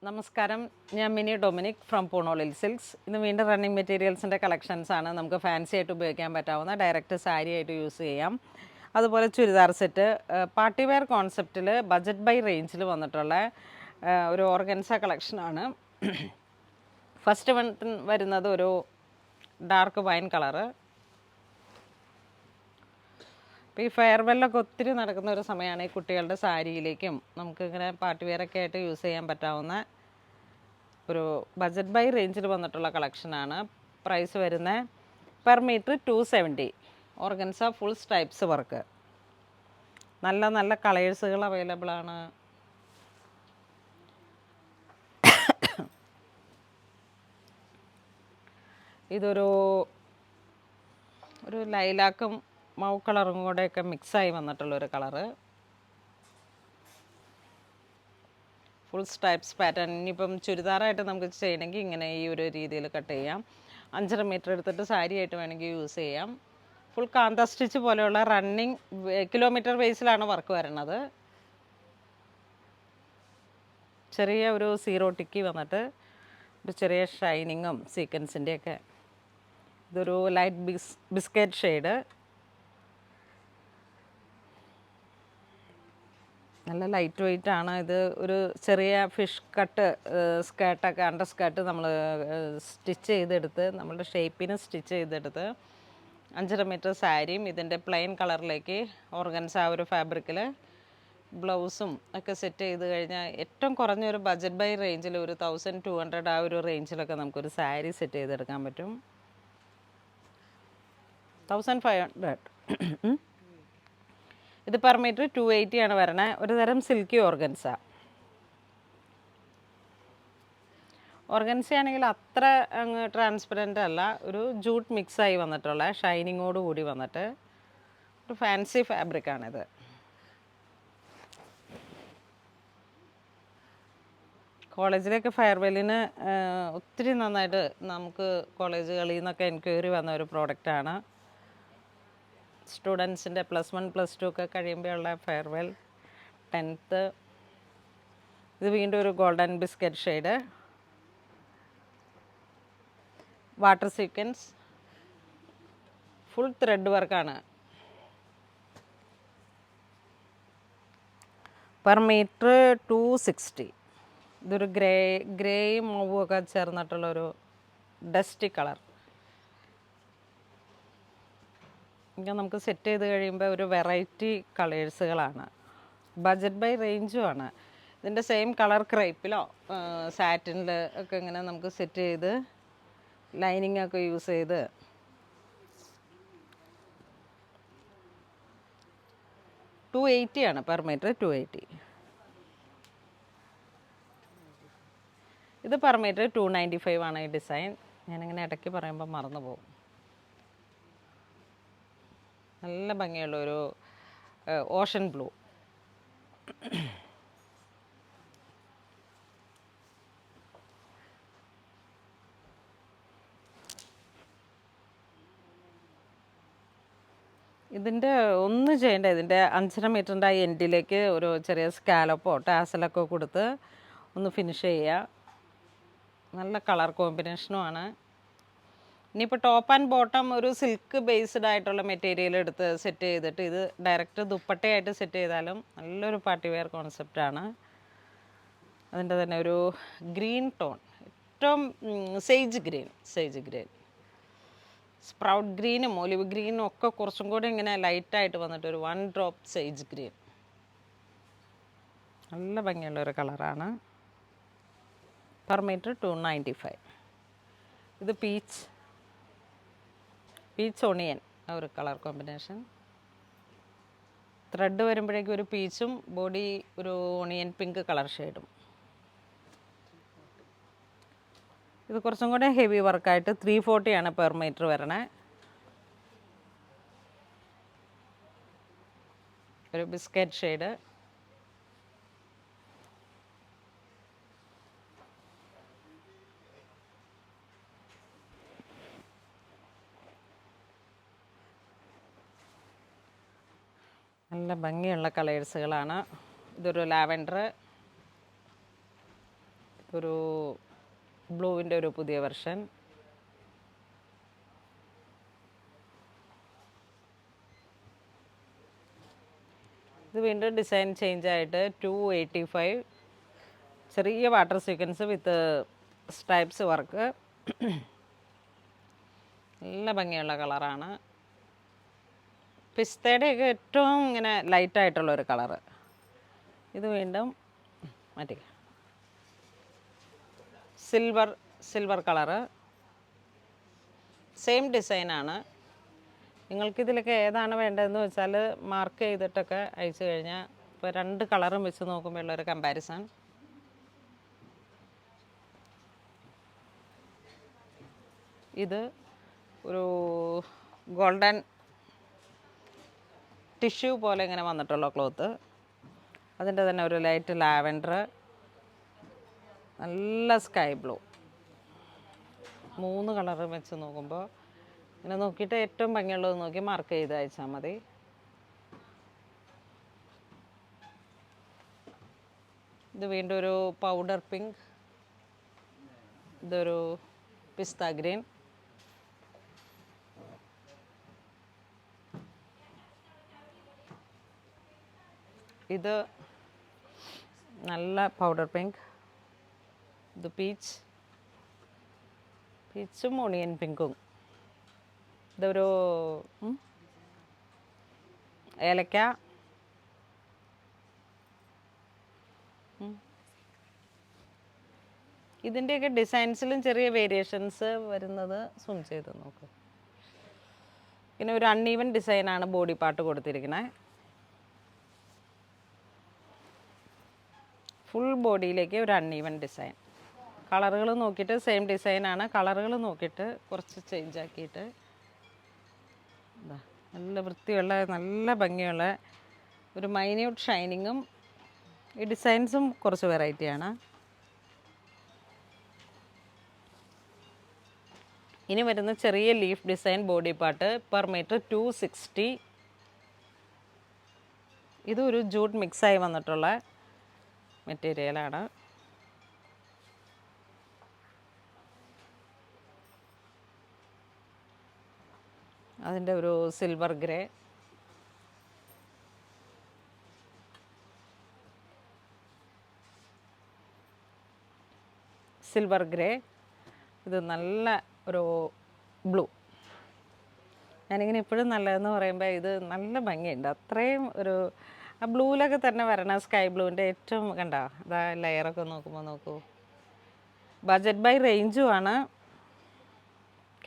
നമസ്കാരം, ഞാൻ mini Dominic from പൂണോളിൽ silks. ഇന്ന് വീണ്ടും റണ്ണിങ് മെറ്റീരിയൽസിൻ്റെ കളക്ഷൻസാണ്. നമുക്ക് ഫാൻസി ആയിട്ട് ഉപയോഗിക്കാൻ പറ്റാവുന്ന ഡയറക്റ്റ് സാരി ആയിട്ട് യൂസ് ചെയ്യാം. അതുപോലെ ചുരിദാർ സെറ്റ്, പാർട്ടി വെയർ കോൺസെപ്റ്റിൽ ബജറ്റ് ബൈ റേഞ്ചിൽ വന്നിട്ടുള്ള ഒരു ഓർഗൻസ കളക്ഷനാണ്. ഫസ്റ്റ് വരുന്നത് ഒരു ഡാർക്ക് വൈൻ കളറ്. ഇപ്പോൾ ഈ ഫെയർവെല്ലൊക്കെ ഒത്തിരി നടക്കുന്ന ഒരു സമയമാണ്. ഈ കുട്ടികളുടെ സാരിയിലേക്കും നമുക്കിങ്ങനെ പാർട്ടി വെയറൊക്കെ ആയിട്ട് യൂസ് ചെയ്യാൻ പറ്റാവുന്ന ഒരു ബജറ്റ് ബൈ റേഞ്ചിൽ വന്നിട്ടുള്ള കളക്ഷനാണ്. പ്രൈസ് വരുന്നത് per metre 270. Organza full stripes work. നല്ല നല്ല കളേഴ്സുകൾ അവൈലബിൾ ആണ്. ഇതൊരു ലൈലാക്കും മൗ കളറും കൂടെയൊക്കെ മിക്സായി വന്നിട്ടുള്ളൊരു കളറ്. Full stripes pattern. ഇനിയിപ്പം ചുരിദാറായിട്ട് നമുക്ക് ചെയ്യണമെങ്കിൽ ഇങ്ങനെ ഈ ഒരു രീതിയിൽ കട്ട് ചെയ്യാം. 5.5 മീറ്റർ എടുത്തിട്ട് സാരി ആയിട്ട് വേണമെങ്കിൽ യൂസ് ചെയ്യാം. ഫുൾ കാന്ത സ്റ്റിച്ച് പോലെയുള്ള റണ്ണിങ് കിലോമീറ്റർ ബേസിലാണ് വർക്ക് വരുന്നത്. ചെറിയ ഒരു സീറോ ടിക്കി വന്നിട്ട് ഒരു ചെറിയ ഷൈനിങ്ങും സീക്വൻസിൻ്റെയൊക്കെ. ഇതൊരു ലൈറ്റ് ബിസ്ക്കറ്റ് ഷെയ്ഡ്. നല്ല ലൈറ്റ് വെയിറ്റ് ആണ്. ഇത് ഒരു ചെറിയ ഫിഷ് കട്ട് സ്കേർട്ടൊക്കെ അണ്ടർ സ്കേർട്ട് നമ്മൾ സ്റ്റിച്ച് ചെയ്തെടുത്ത് നമ്മളുടെ ഷേപ്പിന് സ്റ്റിച്ച് ചെയ്തെടുത്ത് 5.5 മീറ്റർ സാരിയും ഇതിൻ്റെ പ്ലെയിൻ കളറിലേക്ക് ഓർഗൻസ ആ ഒരു ഫാബ്രിക്കിൽ ബ്ലൗസും ഒക്കെ സെറ്റ് ചെയ്ത് കഴിഞ്ഞാൽ ഏറ്റവും കുറഞ്ഞൊരു ബജറ്റ് ബൈ റേഞ്ചിൽ ഒരു 1200 ആ ഒരു റേഞ്ചിലൊക്കെ നമുക്കൊരു സാരി സെറ്റ് ചെയ്തെടുക്കാൻ പറ്റും. 1500. ഇത് പെർ മീറ്റർ 280 ആണ് വരണേ. ഒരു തരം സിൽക്കി ഓർഗൻസ. ഓർഗൻസ ആണെങ്കിൽ അത്ര അങ്ങ് ട്രാൻസ്പെറൻ്റ് അല്ല. ഒരു ജൂട്ട് മിക്സായി വന്നിട്ടുള്ള ഷൈനിങ്ങോട് കൂടി വന്നിട്ട് ഒരു ഫാൻസി ഫാബ്രിക്കാണിത്. കോളേജിലേക്ക് ഫെയർവെല്ലിന് ഒത്തിരി നന്നായിട്ട് നമുക്ക് കോളേജുകളിൽ നിന്നൊക്കെ എൻക്വയറി വന്ന ഒരു പ്രോഡക്റ്റാണ്. സ്റ്റുഡൻസിൻ്റെ +1 +2 ഒക്കെ കഴിയുമ്പോഴുള്ള ഫെയർവെൽ, 10th. ഇത് വീണ്ടും ഒരു golden biscuit shade. Water sequence, full thread വർക്കാണ്. Per metre 260. ഇതൊരു ഗ്രേയും മൗവും ഒക്കെ ചേർന്നിട്ടുള്ളൊരു ഡസ്റ്റി കളർ. ഇങ്ങനെ നമുക്ക് സെറ്റ് ചെയ്ത് കഴിയുമ്പോൾ ഒരു വെറൈറ്റി കളേഴ്സുകളാണ്. ബജറ്റ് ബൈ റേഞ്ചുമാണ്. ഇതിൻ്റെ സെയിം കളർ ക്രേപ്പിലോ സാറ്റിനിൽ ഒക്കെ ഇങ്ങനെ നമുക്ക് സെറ്റ് ചെയ്ത് ലൈനിങ് ഒക്കെ യൂസ് ചെയ്ത് 280 ആണ്. Per metre 280. ഇത് പെർ മീറ്റർ 295 ആണ്. ഈ ഡിസൈൻ ഞാനിങ്ങനെ ഇടയ്ക്ക് പറയുമ്പോൾ മറന്നു പോകും. നല്ല ഭംഗിയുള്ള ഒരു ഓഷൻ ബ്ലൂ. ഇതിൻ്റെ ഒന്നും ചെയ്യേണ്ട. ഇതിൻ്റെ 5.5 മീറ്ററിൻ്റെ ആ എൻഡിലേക്ക് ഒരു ചെറിയ സ്കാലപ്പോ ടാസലൊക്കെ കൊടുത്ത് ഒന്ന് ഫിനിഷ് ചെയ്യുക. നല്ല കളർ കോമ്പിനേഷനുമാണ്. ഇനിയിപ്പോൾ ടോപ്പ് ആൻഡ് ബോട്ടം ഒരു സിൽക്ക് ബേസ്ഡ് ആയിട്ടുള്ള മെറ്റീരിയൽ എടുത്ത് സെറ്റ് ചെയ്തിട്ട് ഇത് ഡയറക്റ്റ് ദുപ്പട്ടയായിട്ട് സെറ്റ് ചെയ്താലും നല്ലൊരു പാർട്ടി വെയർ കോൺസെപ്റ്റാണ്. അതിൻ്റെ തന്നെ ഒരു ഗ്രീൻ ടോൺ, ഏറ്റവും സേജ് ഗ്രീൻ, സ്പ്രൗട്ട് ഗ്രീനും ഒലിവ് ഗ്രീനും ഒക്കെ കുറച്ചും കൂടി ഇങ്ങനെ ലൈറ്റായിട്ട് വന്നിട്ട് ഒരു 1 ഡ്രോപ്പ് സേജ് ഗ്രീൻ. നല്ല ഭംഗിയുള്ളൊരു കളറാണ്. Per metre 295. ഇത് പീച്ച് ഒണിയൻ ആ ഒരു കളർ കോമ്പിനേഷൻ. ത്രെഡ് വരുമ്പോഴേക്കും ഒരു പീച്ചും ബോഡി ഒരു ഒണിയൻ പിങ്ക് കളർ ഷെയ്ഡും. ഇത് കുറച്ചും കൂടെ ഹെവി വർക്കായിട്ട് 340 ആണ് പെർ മീറ്റർ വരണേ. ഒരു ബിസ്ക്കറ്റ് ഷെയ്ഡ്. നല്ല ഭംഗിയുള്ള കളേഴ്സുകളാണ്. ഇതൊരു ലാവൻഡർ. ഒരു ബ്ലൂവിൻ്റെ ഒരു പുതിയ വെർഷൻ. ഇത് വീണ്ടും ഡിസൈൻ ചേഞ്ച് ആയിട്ട് 285 ചെറിയ വാട്ടർ സീക്വൻസ് വിത്ത് സ്ട്രൈപ്സ് വർക്ക്. നല്ല ഭംഗിയുള്ള കളറാണ്. പിസ്തയുടെയൊക്കെ ഏറ്റവും ഇങ്ങനെ ലൈറ്റായിട്ടുള്ളൊരു കളറ്. ഇത് വീണ്ടും മാറ്റി സിൽവർ കളറ്. സെയിം ഡിസൈനാണ്. നിങ്ങൾക്കിതിലൊക്കെ ഏതാണ് വേണ്ടതെന്ന് വെച്ചാൽ മാർക്ക് ചെയ്തിട്ടൊക്കെ അയച്ചു കഴിഞ്ഞാൽ ഇപ്പോൾ 2 കളറും വെച്ച് നോക്കുമ്പോൾ ഉള്ളൊരു കമ്പാരിസൺ. ഇത് ഒരു ഗോൾഡൻ ടിഷ്യൂ പോലെ ഇങ്ങനെ വന്നിട്ടുള്ള ക്ലോത്ത്. അതിൻ്റെ തന്നെ ഒരു ലൈറ്റ് ലാവൻഡർ, നല്ല സ്കൈ ബ്ലൂ. 3 കളറ് വെച്ച് നോക്കുമ്പോൾ ഇങ്ങനെ നോക്കിയിട്ട് ഏറ്റവും ഭംഗിയുള്ളത് നോക്കി മാർക്ക് ചെയ്ത് അയച്ചാൽ മതി. ഇത് വീണ്ടും ഒരു പൗഡർ പിങ്ക്. ഇതൊരു പിസ്ത ഗ്രീൻ. ഇത് നല്ല പൗഡർ പിങ്ക്. ഇത് പീച്ചും ഓണിയൻ പിങ്കും. ഇതൊരു ഏലക്ക. ഇതിൻ്റെയൊക്കെ ഡിസൈൻസിലും ചെറിയ വേരിയേഷൻസ് വരുന്നത് സൂം ചെയ്ത് നോക്കും. പിന്നെ ഒരു അൺഈവൻ ഡിസൈനാണ് ബോഡി പാർട്ട് കൊടുത്തിരിക്കുന്നത്. ഫുൾ ബോഡിയിലേക്ക് ഒരു അൺഈവൻ ഡിസൈൻ. കളറുകൾ നോക്കിയിട്ട് സെയിം ഡിസൈനാണ്. കളറുകൾ നോക്കിയിട്ട് കുറച്ച് ചേഞ്ച് ആക്കിയിട്ട് നല്ല വൃത്തിയുള്ള നല്ല ഭംഗിയുള്ള ഒരു മൈന്യൂട്ട് ഷൈനിങ്ങും ഈ ഡിസൈൻസും കുറച്ച് വെറൈറ്റിയാണ്. ഇനി വരുന്ന ചെറിയ leaf design body part per metre 260. ഇതൊരു ജൂട്ട് മിക്സായി വന്നിട്ടുള്ള മെറ്റീരിയലാണ്. അതിൻ്റെ ഒരു സിൽവർ ഗ്രേ. ഇത് നല്ല ഒരു ബ്ലൂ. ഞാനിങ്ങനെ എപ്പോഴും നല്ലതെന്ന് പറയുമ്പോൾ ഇത് നല്ല ഭംഗിയുണ്ട്. അത്രയും ഒരു ആ ബ്ലൂവിലൊക്കെ തന്നെ വരണം. സ്കൈ ബ്ലൂവിൻ്റെ ഏറ്റവും കണ്ടോ അതാ ലെയറൊക്കെ നോക്കുമ്പോൾ നോക്കൂ. ബഡ്ജറ്റ് ബൈ റേഞ്ചുമാണ്.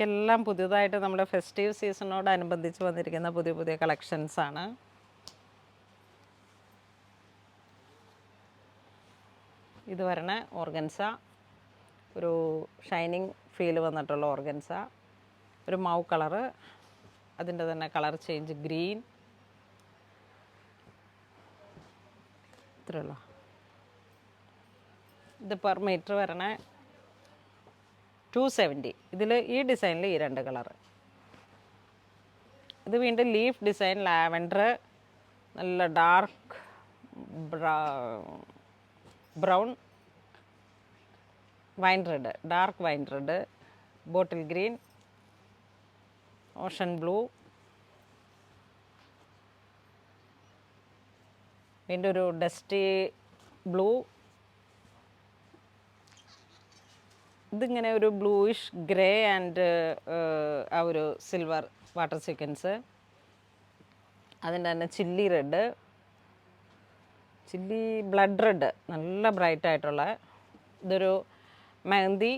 എല്ലാം പുതിയതായിട്ട് നമ്മുടെ ഫെസ്റ്റീവ് സീസണോടനുബന്ധിച്ച് വന്നിരിക്കുന്ന പുതിയ കളക്ഷൻസാണ്. ഇത് വരണ ഓർഗൻസ, ഒരു ഷൈനിങ് ഫീൽ വന്നിട്ടുള്ള ഓർഗൻസ. ഒരു മൗ കളറ്. അതിൻ്റെ തന്നെ കളർ ചേഞ്ച് ഗ്രീൻ. ഇത്രയുള്ള ഇത് പെർ മീറ്റർ വരണ 270. ഇതിൽ ഈ ഡിസൈനിൽ ഈ 2 കളറ്. ഇത് വീണ്ടും ലീഫ് ഡിസൈൻ ലാവൻഡർ, നല്ല dark brown, wine red, dark wine red, bottle green, Ocean blue, വീണ്ടും ഒരു ഡസ്റ്റി ബ്ലൂ. ഇതിങ്ങനെ ഒരു ബ്ലൂയിഷ് ഗ്രേ ആൻഡ് ആ ഒരു സിൽവർ വാട്ടർ സീക്വൻസ്. അതിൻ്റെ തന്നെ chilli red, chilli blood red, നല്ല ബ്രൈറ്റ് ആയിട്ടുള്ള. ഇതൊരു mehndi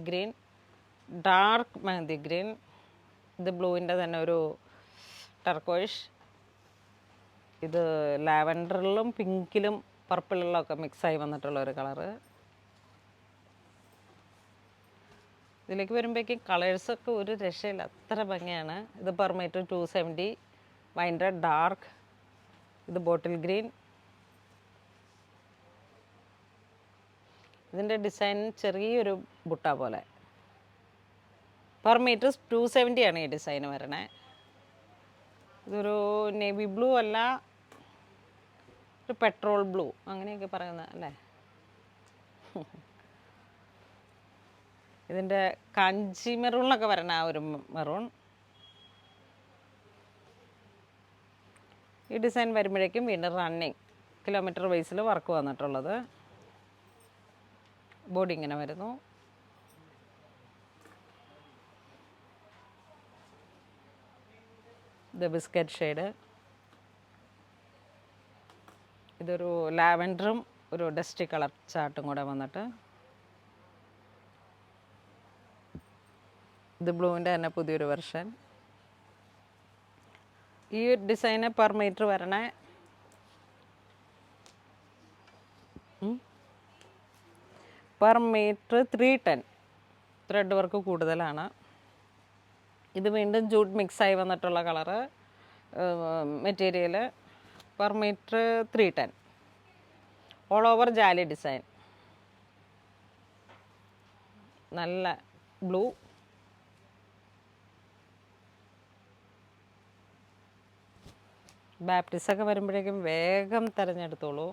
green, dark mehndi green. ഇത് ബ്ലൂവിൻ്റെ തന്നെ ഒരു ടർക്കോയിഷ്. ഇത് ലാവൻഡറിലും പിങ്കിലും പർപ്പിളിലും ഒക്കെ മിക്സായി വന്നിട്ടുള്ള ഒരു കളറ്. ഇതിലേക്ക് വരുമ്പോഴേക്കും കളേഴ്സൊക്കെ ഒരു രക്ഷയില്ല, അത്ര ഭംഗിയാണ്. ഇത് per metre 270. Wine red dark. ഇത് ബോട്ടിൽ ഗ്രീൻ. ഇതിൻ്റെ ഡിസൈൻ ചെറിയൊരു ബുട്ട പോലെ. പെർ മീറ്റർ 270 ആണ് ഈ ഡിസൈൻ വരണേ. ഇതൊരു നേവി ബ്ലൂ അല്ല, ഒരു പെട്രോൾ ബ്ലൂ അങ്ങനെയൊക്കെ പറയുന്നത് അല്ലേ. ഇതിൻ്റെ കാഞ്ചി മെറൂണിലൊക്കെ വരണ ആ ഒരു മെറൂൺ. ഈ ഡിസൈൻ വരുമ്പോഴേക്കും വീണ്ടും റണ്ണിങ് കിലോമീറ്റർ ബേസിൽ വർക്ക് വന്നിട്ടുള്ളത്. ബോഡി ഇങ്ങനെ വരുന്നു. ഇത് ബിസ്ക്കറ്റ് ഷെയ്ഡ്. ഇതൊരു ലാവൻഡറും ഒരു ഡസ്റ്റി കളർ ചാർട്ടും കൂടെ വന്നിട്ട്, ഇത് ബ്ലൂവിൻ്റെ തന്നെ പുതിയൊരു വെർഷൻ. ഈ ഡിസൈന് പെർ മീറ്റർ വരണേ പെർ മീറ്റർ 310. ത്രെഡ് വർക്ക് കൂടുതലാണ്. ഇത് വീണ്ടും ജൂട്ട് മിക്സായി വന്നിട്ടുള്ള colour material. Per metre 310. All over jali design. നല്ല ബ്ലൂ. ബാപ്റ്റിസൊക്കെ വരുമ്പോഴേക്കും വേഗം തിരഞ്ഞെടുത്തോളൂ.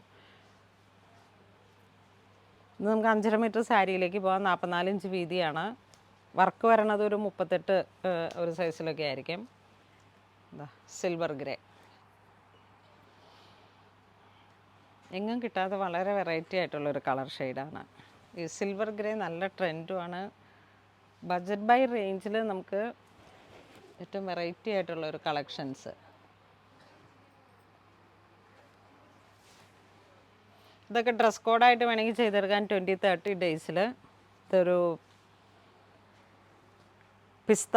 ഇത് നമുക്ക് 5.5 മീറ്റർ സാരിയിലേക്ക് പോകാം. 44 ഇഞ്ച് വീതിയാണ്. വർക്ക് വരണത് ഒരു 38 ഒരു സൈസിലൊക്കെ ആയിരിക്കും. Silver grey. എങ്ങും കിട്ടാത്ത വളരെ വെറൈറ്റി ആയിട്ടുള്ളൊരു കളർ ഷെയ്ഡാണ് ഈ സിൽവർ ഗ്രേ. നല്ല ട്രെൻഡുമാണ്. ബഡ്ജറ്റ് ബൈ റേഞ്ചിൽ നമുക്ക് ഏറ്റവും വെറൈറ്റി ആയിട്ടുള്ളൊരു കളക്ഷൻസ്. ഇതൊക്കെ ഡ്രസ് കോഡായിട്ട് വേണമെങ്കിൽ ചെയ്തെടുക്കാൻ 20-30 ഡേയ്സിൽ. ഇതൊരു പിസ്ത.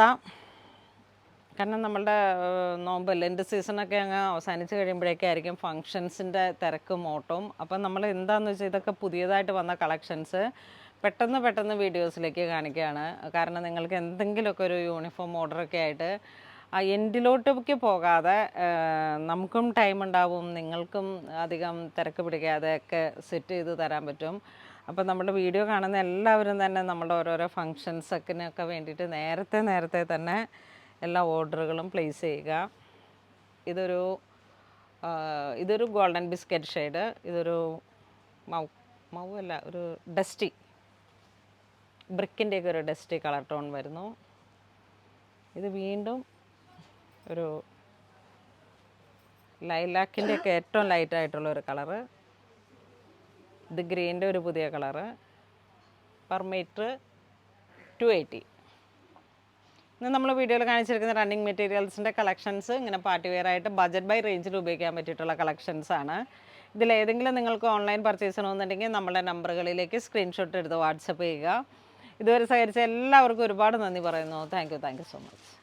കാരണം നമ്മളുടെ നോമ്പ് ലെൻറ്റ് സീസണൊക്കെ അങ്ങ് അവസാനിച്ച് കഴിയുമ്പോഴേക്കും ആയിരിക്കും ഫങ്ഷൻസിൻ്റെ തിരക്കും ഓട്ടവും. അപ്പം നമ്മൾ എന്താണെന്ന് വെച്ചാൽ ഇതൊക്കെ പുതിയതായിട്ട് വന്ന കളക്ഷൻസ് പെട്ടെന്ന് വീഡിയോസിലേക്ക് കാണിക്കുകയാണ്. കാരണം നിങ്ങൾക്ക് എന്തെങ്കിലുമൊക്കെ ഒരു യൂണിഫോം ഓർഡറൊക്കെ ആയിട്ട് ആ എൻഡിലോട്ടേക്ക് പോകാതെ നമുക്കും ടൈം ഉണ്ടാവും, നിങ്ങൾക്കും അധികം തിരക്ക് പിടിക്കാതെയൊക്കെ സെറ്റ് ചെയ്ത് തരാൻ പറ്റും. അപ്പോൾ നമ്മുടെ വീഡിയോ കാണുന്ന എല്ലാവരും തന്നെ നമ്മുടെ ഓരോരോ ഫങ്ഷൻസൊക്കെ വേണ്ടിയിട്ട് നേരത്തെ തന്നെ എല്ലാ ഓർഡറുകളും പ്ലേസ് ചെയ്യുക. ഇതൊരു ഗോൾഡൻ ബിസ്ക്കറ്റ് ഷെയ്ഡ്. ഇതൊരു മൗവല്ല, ഒരു ഡസ്റ്റി ബ്രിക്കിൻ്റെയൊക്കെ ഒരു ഡസ്റ്റി കളർ ടോൺ വരുന്നു. ഇത് വീണ്ടും ഒരു ലൈലാക്കിൻ്റെയൊക്കെ ഏറ്റവും ലൈറ്റായിട്ടുള്ള ഒരു കളറ്. ഇത് ഗ്രീൻ്റെ ഒരു പുതിയ കളറ്. Per metre 280. ഇന്ന് നമ്മൾ വീഡിയോയിൽ കാണിച്ചിരിക്കുന്ന റണ്ണിങ് മെറ്റീരിയൽസിൻ്റെ കളക്ഷൻസ് ഇങ്ങനെ പാർട്ടി വെയർ ആയിട്ട് ബഡ്ജറ്റ് ബൈ റേഞ്ചിൽ ഉപയോഗിക്കാൻ പറ്റിയിട്ടുള്ള കളക്ഷൻസാണ്. ഇതിലേതെങ്കിലും നിങ്ങൾക്ക് ഓൺലൈൻ പർച്ചേസ് ചെയ്യണമെന്നുണ്ടെങ്കിൽ നമ്മുടെ നമ്പറുകളിലേക്ക് സ്ക്രീൻഷോട്ട് എടുത്ത് വാട്സപ്പ് ചെയ്യുക. ഇതുവരെ സഹകരിച്ച എല്ലാവർക്കും ഒരുപാട് നന്ദി പറയുന്നു. Thank you so much.